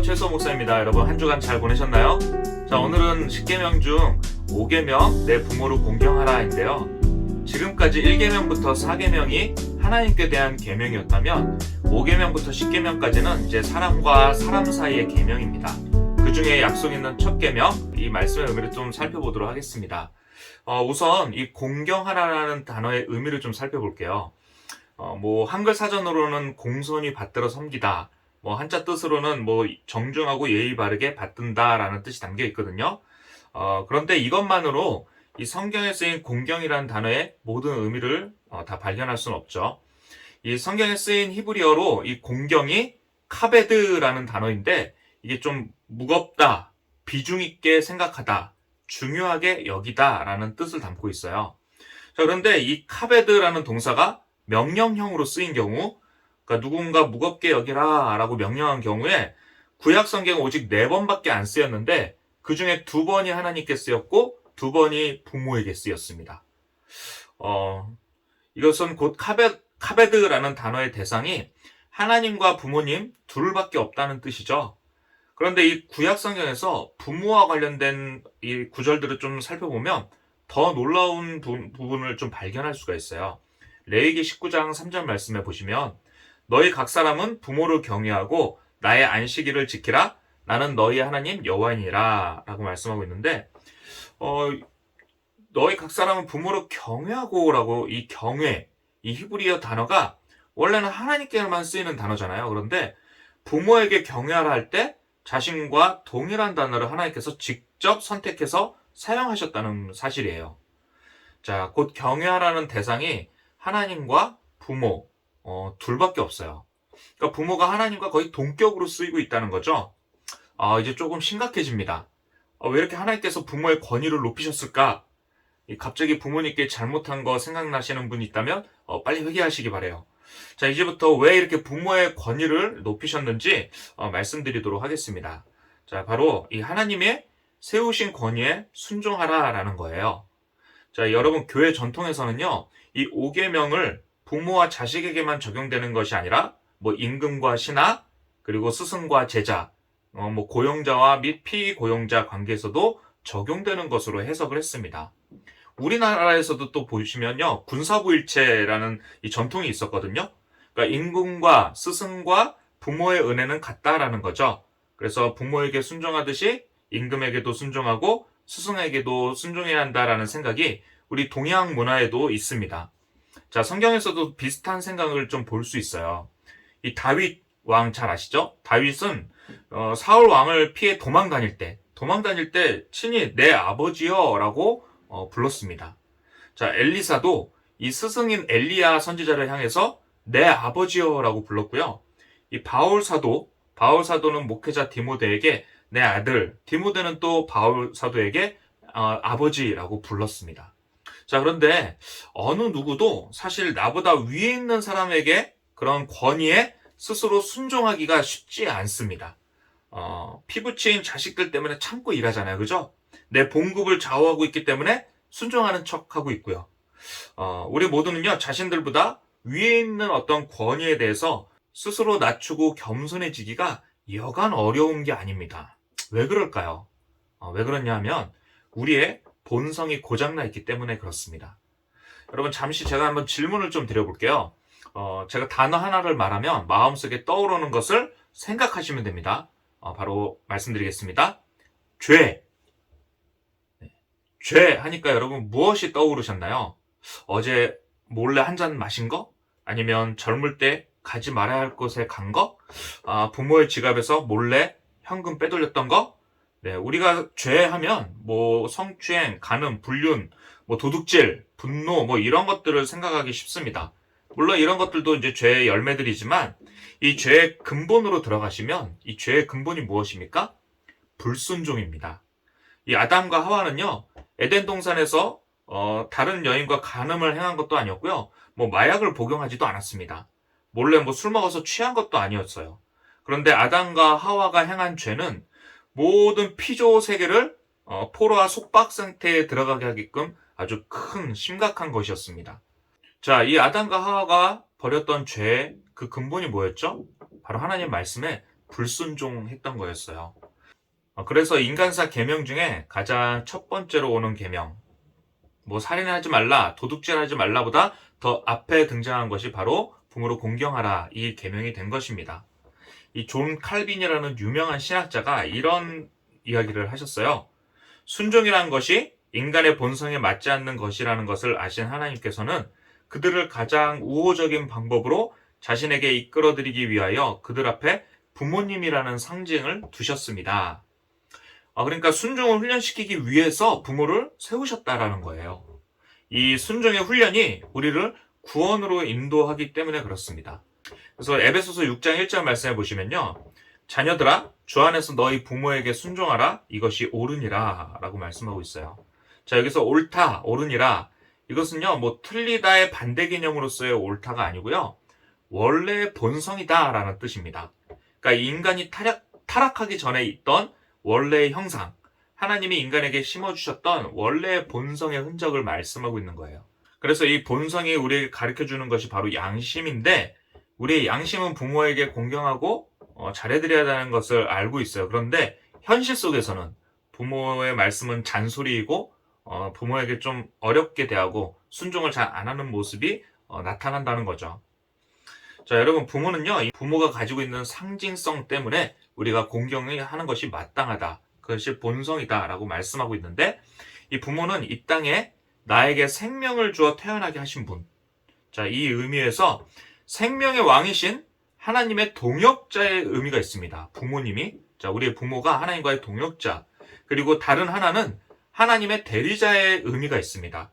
최수호 목사입니다. 여러분 한 주간 잘 보내셨나요? 자, 오늘은 10계명 중 5계명 내 부모를 공경하라인데요. 지금까지 1계명부터 4계명이 하나님께 대한 계명이었다면 5계명부터 10계명까지는 이제 사람과 사람 사이의 계명입니다. 그 중에 약속 있는 첫 계명, 이 말씀의 의미를 좀 살펴보도록 하겠습니다. 우선 이 공경하라라는 단어의 의미를 좀 살펴볼게요. 한글 사전으로는 공손히 받들어 섬기다, 한자 뜻으로는 정중하고 예의 바르게 받든다라는 뜻이 담겨 있거든요. 그런데 이것만으로 이 성경에 쓰인 공경이라는 단어의 모든 의미를 다 발견할 수는 없죠. 이 성경에 쓰인 히브리어로 이 공경이 카베드라는 단어인데, 이게 좀 무겁다, 비중 있게 생각하다, 중요하게 여기다 라는 뜻을 담고 있어요. 자, 그런데 이 카베드라는 동사가 명령형으로 쓰인 경우, 그러니까 누군가 무겁게 여기라 라고 명령한 경우에 구약 성경은 오직 4번밖에 안 쓰였는데 그 중에 2번이 하나님께 쓰였고 2번이 부모에게 쓰였습니다. 이것은 곧 카베드라는 단어의 대상이 하나님과 부모님 둘밖에 없다는 뜻이죠. 그런데 이 구약 성경에서 부모와 관련된 이 구절들을 좀 살펴보면 더 놀라운 부분을 좀 발견할 수가 있어요. 레위기 19장 3절 말씀에 보시면 너희 각 사람은 부모를 경외하고 나의 안식일을 지키라. 나는 너희 하나님 여호와이니라 라고 말씀하고 있는데, 너희 각 사람은 부모를 경외하고 라고, 이 경외, 이 히브리어 단어가 원래는 하나님께만 쓰이는 단어잖아요. 그런데 부모에게 경외하라 할 때 자신과 동일한 단어를 하나님께서 직접 선택해서 사용하셨다는 사실이에요. 자, 곧 경외하라는 대상이 하나님과 부모, 둘밖에 없어요. 그러니까 부모가 하나님과 거의 동격으로 쓰이고 있다는 거죠. 이제 조금 심각해집니다. 왜 이렇게 하나님께서 부모의 권위를 높이셨을까? 갑자기 부모님께 잘못한 거 생각나시는 분이 있다면 빨리 회개하시기 바래요. 자, 이제부터 왜 이렇게 부모의 권위를 높이셨는지 말씀드리도록 하겠습니다. 자, 바로 이 하나님의 세우신 권위에 순종하라라는 거예요. 자, 여러분 교회 전통에서는요, 이 5계명을 부모와 자식에게만 적용되는 것이 아니라 임금과 신하, 그리고 스승과 제자, 고용자와 및 피고용자 관계에서도 적용되는 것으로 해석을 했습니다. 우리나라에서도 또 보시면요, 군사부일체라는 이 전통이 있었거든요. 그러니까 임금과 스승과 부모의 은혜는 같다라는 거죠. 그래서 부모에게 순종하듯이 임금에게도 순종하고 스승에게도 순종해야 한다라는 생각이 우리 동양 문화에도 있습니다. 자, 성경에서도 비슷한 생각을 좀 볼 수 있어요. 이 다윗 왕 잘 아시죠? 다윗은 사울 왕을 피해 도망 다닐 때 친히 내 아버지여 라고 불렀습니다. 자, 엘리사도 이 스승인 엘리야 선지자를 향해서 내 아버지여 라고 불렀고요. 이 바울 사도는 목회자 디모데에게 내 아들, 디모데는 또 바울 사도에게 아버지라고 불렀습니다. 자, 그런데 어느 누구도 사실 나보다 위에 있는 사람에게 그런 권위에 스스로 순종하기가 쉽지 않습니다. 피부치인 자식들 때문에 참고 일하잖아요. 그죠? 내 봉급을 좌우하고 있기 때문에 순종하는 척하고 있고요. 우리 모두는요, 자신들보다 위에 있는 어떤 권위에 대해서 스스로 낮추고 겸손해지기가 여간 어려운 게 아닙니다. 왜 그럴까요? 왜 그러냐 하면 우리의 본성이 고장나 있기 때문에 그렇습니다. 여러분, 잠시 제가 한번 질문을 좀 드려볼게요. 제가 단어 하나를 말하면 마음속에 떠오르는 것을 생각하시면 됩니다. 바로 말씀드리겠습니다. 죄. 죄 하니까 여러분 무엇이 떠오르셨나요? 어제 몰래 한 잔 마신 거? 아니면 젊을 때 가지 말아야 할 곳에 간 거? 부모의 지갑에서 몰래 현금 빼돌렸던 거? 네, 우리가 죄하면 성추행, 간음, 불륜, 도둑질, 분노 이런 것들을 생각하기 쉽습니다. 물론 이런 것들도 이제 죄의 열매들이지만 이 죄의 근본으로 들어가시면 이 죄의 근본이 무엇입니까? 불순종입니다. 이 아담과 하와는요, 에덴 동산에서 다른 여인과 간음을 행한 것도 아니었고요. 마약을 복용하지도 않았습니다. 몰래 술 먹어서 취한 것도 아니었어요. 그런데 아담과 하와가 행한 죄는 모든 피조 세계를 포로와 속박 상태에 들어가게 하게끔 아주 큰 심각한 것이었습니다. 자, 이 아담과 하와가 벌였던 죄의 그 근본이 뭐였죠? 바로 하나님 말씀에 불순종했던 거였어요. 그래서 인간사 계명 중에 가장 첫 번째로 오는 계명, 뭐 살인하지 말라, 도둑질하지 말라보다 더 앞에 등장한 것이 바로 부모를 공경하라, 이 계명이 된 것입니다. 이 존 칼빈이라는 유명한 신학자가 이런 이야기를 하셨어요. 순종이라는 것이 인간의 본성에 맞지 않는 것이라는 것을 아신 하나님께서는 그들을 가장 우호적인 방법으로 자신에게 이끌어들이기 위하여 그들 앞에 부모님이라는 상징을 두셨습니다. 그러니까 순종을 훈련시키기 위해서 부모를 세우셨다라는 거예요. 이 순종의 훈련이 우리를 구원으로 인도하기 때문에 그렇습니다. 그래서 에베소서 6장 1절 말씀해 보시면요. 자녀들아, 주 안에서 너희 부모에게 순종하라. 이것이 옳으니라. 라고 말씀하고 있어요. 자, 여기서 옳다, 옳으니라. 이것은요, 뭐 틀리다의 반대 개념으로서의 옳다가 아니고요. 원래의 본성이다 라는 뜻입니다. 그러니까 인간이 타락하기 전에 있던 원래의 형상, 하나님이 인간에게 심어주셨던 원래의 본성의 흔적을 말씀하고 있는 거예요. 그래서 이 본성이 우리에게 가르쳐주는 것이 바로 양심인데, 우리의 양심은 부모에게 공경하고 잘해드려야 하는 것을 알고 있어요. 그런데 현실 속에서는 부모의 말씀은 잔소리이고 부모에게 좀 어렵게 대하고 순종을 잘 안 하는 모습이 나타난다는 거죠. 자, 여러분, 부모는요, 이 부모가 가지고 있는 상징성 때문에 우리가 공경하는 것이 마땅하다. 그것이 본성이다. 라고 말씀하고 있는데, 이 부모는 이 땅에 나에게 생명을 주어 태어나게 하신 분. 자, 이 의미에서 생명의 왕이신 하나님의 동역자의 의미가 있습니다. 부모님이. 자, 우리의 부모가 하나님과의 동역자. 그리고 다른 하나는 하나님의 대리자의 의미가 있습니다.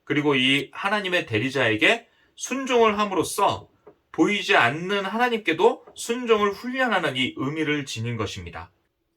그리고 이 하나님의 대리자에게 순종을 함으로써 보이지 않는 하나님께도 순종을 훈련하는 이 의미를 지닌 것입니다.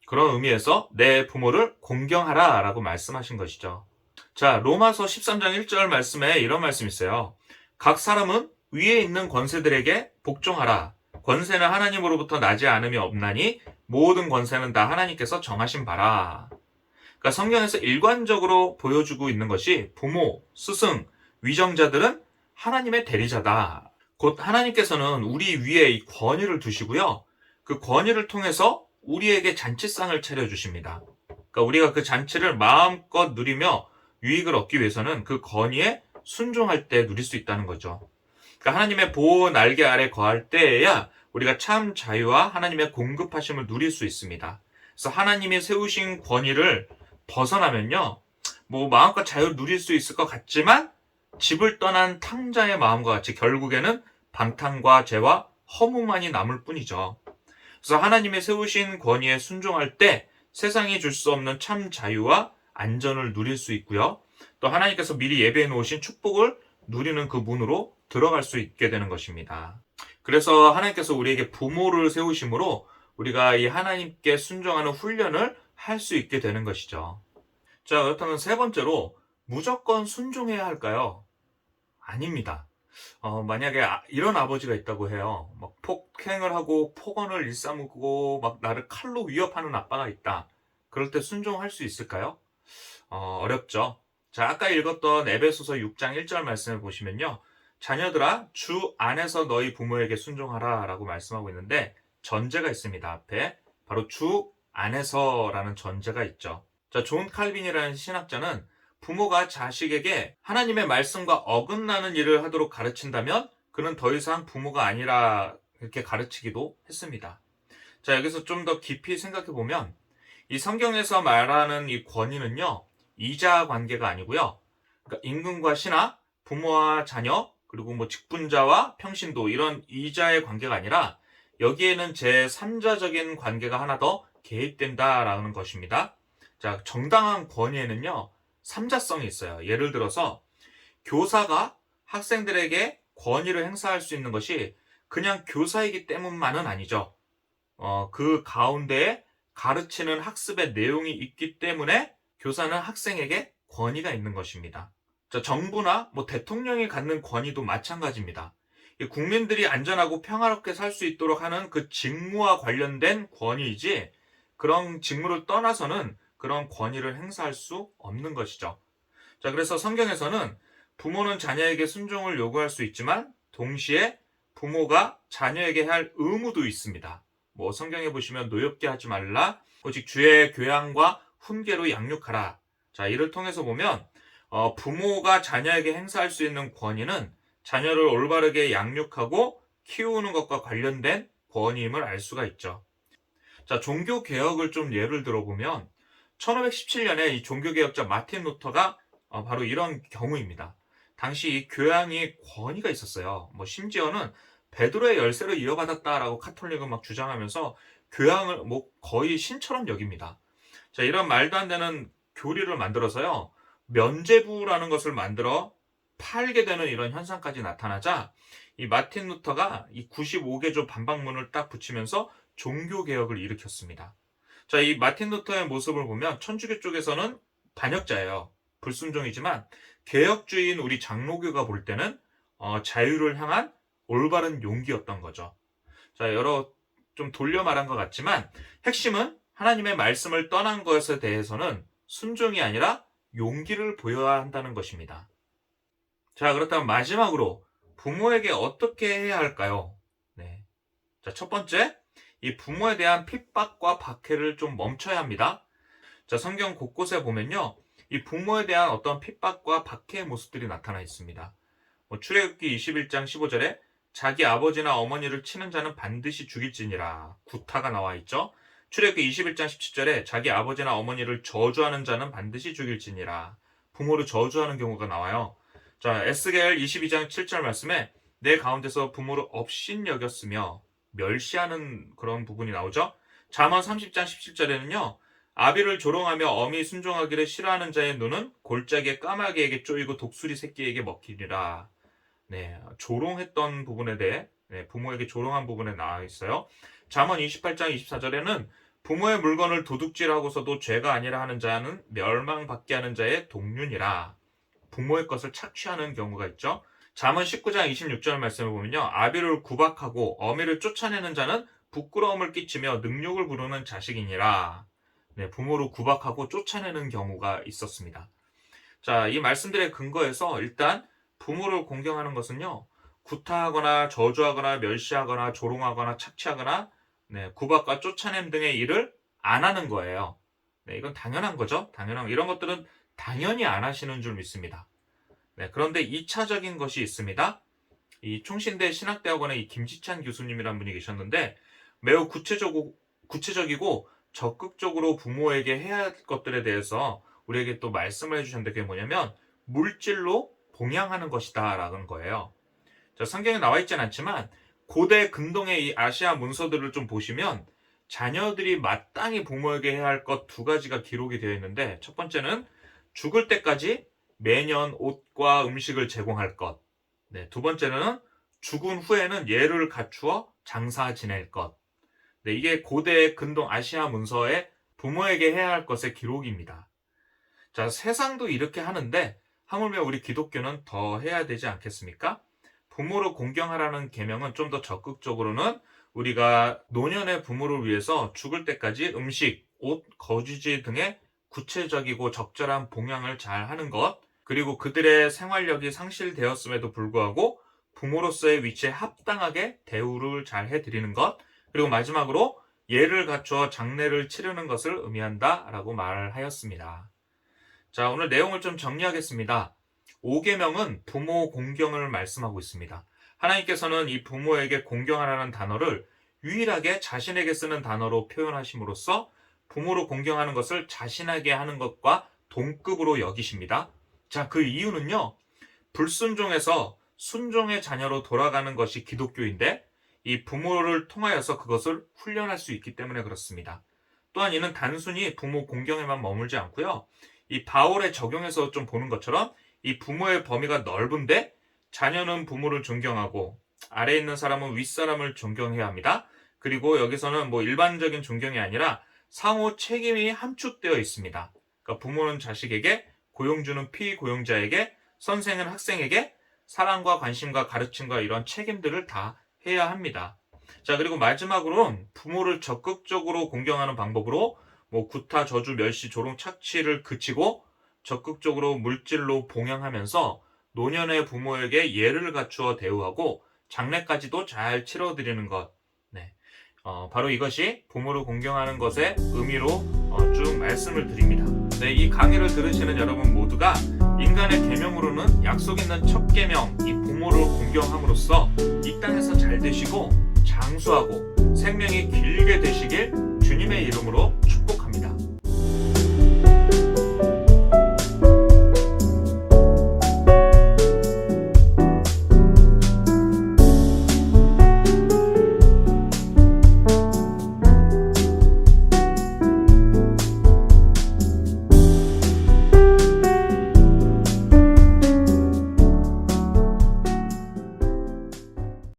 그런 의미에서 내 부모를 공경하라 라고 말씀하신 것이죠. 자, 로마서 13장 1절 말씀에 이런 말씀이 있어요. 각 사람은 위에 있는 권세들에게 복종하라. 권세는 하나님으로부터 나지 않음이 없나니 모든 권세는 다 하나님께서 정하신 바라. 그러니까 성경에서 일관적으로 보여주고 있는 것이 부모, 스승, 위정자들은 하나님의 대리자다. 곧 하나님께서는 우리 위에 이 권위를 두시고요. 그 권위를 통해서 우리에게 잔치상을 차려주십니다. 그러니까 우리가 그 잔치를 마음껏 누리며 유익을 얻기 위해서는 그 권위에 순종할 때 누릴 수 있다는 거죠. 그러니까 하나님의 보호 날개 아래 거할 때에야 우리가 참 자유와 하나님의 공급하심을 누릴 수 있습니다. 그래서 하나님이 세우신 권위를 벗어나면요, 뭐 마음껏 자유를 누릴 수 있을 것 같지만 집을 떠난 탕자의 마음과 같이 결국에는 방탕과 죄와 허무만이 남을 뿐이죠. 그래서 하나님이 세우신 권위에 순종할 때 세상이 줄 수 없는 참 자유와 안전을 누릴 수 있고요. 또 하나님께서 미리 예배해 놓으신 축복을 누리는 그 문으로 들어갈 수 있게 되는 것입니다. 그래서 하나님께서 우리에게 부모를 세우심으로 우리가 이 하나님께 순종하는 훈련을 할 수 있게 되는 것이죠. 자, 그렇다면 세 번째로 무조건 순종해야 할까요? 아닙니다. 만약에 이런 아버지가 있다고 해요. 막 폭행을 하고 폭언을 일삼고 막 나를 칼로 위협하는 아빠가 있다. 그럴 때 순종할 수 있을까요? 어렵죠. 자, 아까 읽었던 에베소서 6장 1절 말씀을 보시면요. 자녀들아, 주 안에서 너희 부모에게 순종하라 라고 말씀하고 있는데 전제가 있습니다. 앞에 바로 주 안에서라는 전제가 있죠. 자, 존 칼빈이라는 신학자는 부모가 자식에게 하나님의 말씀과 어긋나는 일을 하도록 가르친다면 그는 더 이상 부모가 아니라 이렇게 가르치기도 했습니다. 자, 여기서 좀 더 깊이 생각해 보면 이 성경에서 말하는 이 권위는요, 이자 관계가 아니고요. 그러니까 임금과 신하, 부모와 자녀, 그리고 뭐 직분자와 평신도 이런 이자의 관계가 아니라 여기에는 제3자적인 관계가 하나 더 개입된다라는 것입니다. 자, 정당한 권위에는요, 삼자성이 있어요. 예를 들어서 교사가 학생들에게 권위를 행사할 수 있는 것이 그냥 교사이기 때문만은 아니죠. 그 가운데에 가르치는 학습의 내용이 있기 때문에 교사는 학생에게 권위가 있는 것입니다. 자, 정부나 뭐 대통령이 갖는 권위도 마찬가지입니다. 국민들이 안전하고 평화롭게 살 수 있도록 하는 그 직무와 관련된 권위이지 그런 직무를 떠나서는 그런 권위를 행사할 수 없는 것이죠. 자, 그래서 성경에서는 부모는 자녀에게 순종을 요구할 수 있지만 동시에 부모가 자녀에게 할 의무도 있습니다. 뭐 성경에 보시면 노엽게 하지 말라, 오직 주의 교양과 훈계로 양육하라. 자, 이를 통해서 보면 부모가 자녀에게 행사할 수 있는 권위는 자녀를 올바르게 양육하고 키우는 것과 관련된 권위임을 알 수가 있죠. 자, 종교 개혁을 좀 예를 들어보면 1517년에 이 종교 개혁자 마틴 루터가 바로 이런 경우입니다. 당시 이 교양이 권위가 있었어요. 뭐 심지어는 베드로의 열쇠를 이어받았다라고 카톨릭은 막 주장하면서 교양을 뭐 거의 신처럼 여깁니다. 자, 이런 말도 안 되는 교리를 만들어서요, 면죄부라는 것을 만들어 팔게 되는 이런 현상까지 나타나자 이 마틴 루터가 이 95개조 반박문을 딱 붙이면서 종교 개혁을 일으켰습니다. 자, 이 마틴 루터의 모습을 보면 천주교 쪽에서는 반역자예요. 불순종이지만 개혁주의인 우리 장로교가 볼 때는 자유를 향한 올바른 용기였던 거죠. 자, 여러 좀 돌려 말한 것 같지만 핵심은 하나님의 말씀을 떠난 것에 대해서는 순종이 아니라 용기를 보여야 한다는 것입니다. 자, 그렇다면 마지막으로 부모에게 어떻게 해야 할까요? 네. 자, 첫 번째, 이 부모에 대한 핍박과 박해를 좀 멈춰야 합니다. 자, 성경 곳곳에 보면요, 이 부모에 대한 어떤 핍박과 박해의 모습들이 나타나 있습니다. 출애굽기 21장 15절에 자기 아버지나 어머니를 치는 자는 반드시 죽일지니라, 구타가 나와 있죠. 출애굽기 21장 17절에 자기 아버지나 어머니를 저주하는 자는 반드시 죽일지니라, 부모를 저주하는 경우가 나와요. 자, 에스겔 22장 7절 말씀에 내 가운데서 부모를 업신여겼으며 멸시하는 그런 부분이 나오죠. 잠언 30장 17절에는요, 아비를 조롱하며 어미 순종하기를 싫어하는 자의 눈은 골짜기의 까마귀에게 쪼이고 독수리 새끼에게 먹히리라. 네, 조롱했던 부분에 대해, 부모에게 조롱한 부분에 나와 있어요. 잠언 28장 24절에는 부모의 물건을 도둑질하고서도 죄가 아니라 하는 자는 멸망받게 하는 자의 동륜이라. 부모의 것을 착취하는 경우가 있죠. 잠언 19장 26절 말씀을 보면요, 아비를 구박하고 어미를 쫓아내는 자는 부끄러움을 끼치며 능욕을 부르는 자식이니라. 네, 부모를 구박하고 쫓아내는 경우가 있었습니다. 자, 이 말씀들의 근거에서 일단 부모를 공경하는 것은요, 구타하거나 저주하거나 멸시하거나 조롱하거나 착취하거나 구박과 쫓아냄 등의 일을 안 하는 거예요. 네, 이건 당연한 거죠. 이런 것들은 당연히 안 하시는 줄 믿습니다. 네, 그런데 2차적인 것이 있습니다. 이 충신대 신학대학원의 이 김지찬 교수님이라는 분이 계셨는데 매우 구체적이고 적극적으로 부모에게 해야 할 것들에 대해서 우리에게 또 말씀을 해주셨는데, 그게 뭐냐면 물질로 봉양하는 것이다 라는 거예요. 자, 성경에 나와 있진 않지만 고대 근동의 이 아시아 문서들을 좀 보시면 자녀들이 마땅히 부모에게 해야 할 것 두 가지가 기록이 되어 있는데, 첫 번째는 죽을 때까지 매년 옷과 음식을 제공할 것. 네, 두 번째는 죽은 후에는 예를 갖추어 장사 지낼 것. 네, 이게 고대 근동 아시아 문서에 부모에게 해야 할 것의 기록입니다. 자, 세상도 이렇게 하는데 하물며 우리 기독교는 더 해야 되지 않겠습니까? 부모를 공경하라는 계명은 좀 더 적극적으로는 우리가 노년의 부모를 위해서 죽을 때까지 음식, 옷, 거주지 등의 구체적이고 적절한 봉양을 잘 하는 것, 그리고 그들의 생활력이 상실되었음에도 불구하고 부모로서의 위치에 합당하게 대우를 잘 해드리는 것, 그리고 마지막으로 예를 갖추어 장례를 치르는 것을 의미한다라고 말을 하였습니다. 자, 오늘 내용을 좀 정리하겠습니다. 5계명은 부모 공경을 말씀하고 있습니다. 하나님께서는 이 부모에게 공경하라는 단어를 유일하게 자신에게 쓰는 단어로 표현하심으로써 부모로 공경하는 것을 자신에게 하는 것과 동급으로 여기십니다. 자, 그 이유는요, 불순종에서 순종의 자녀로 돌아가는 것이 기독교인데 이 부모를 통하여서 그것을 훈련할 수 있기 때문에 그렇습니다. 또한 이는 단순히 부모 공경에만 머물지 않고요, 이 바울의 적용에서 좀 보는 것처럼 이 부모의 범위가 넓은데 자녀는 부모를 존경하고 아래에 있는 사람은 윗사람을 존경해야 합니다. 그리고 여기서는 뭐 일반적인 존경이 아니라 상호 책임이 함축되어 있습니다. 그러니까 부모는 자식에게, 고용주는 피고용자에게, 선생은 학생에게 사랑과 관심과 가르침과 이런 책임들을 다 해야 합니다. 자, 그리고 마지막으로는 부모를 적극적으로 공경하는 방법으로 뭐 구타, 저주, 멸시, 조롱, 착취를 그치고 적극적으로 물질로 봉양하면서 노년의 부모에게 예를 갖추어 대우하고 장례까지도 잘 치러드리는 것. 네. 바로 이것이 부모를 공경하는 것의 의미로 쭉 말씀을 드립니다. 네, 이 강의를 들으시는 여러분 모두가 인간의 계명으로는 약속 있는 첫 계명, 이 부모를 공경함으로써 이 땅에서 잘 되시고 장수하고 생명이 길게 되시길 주님의 이름으로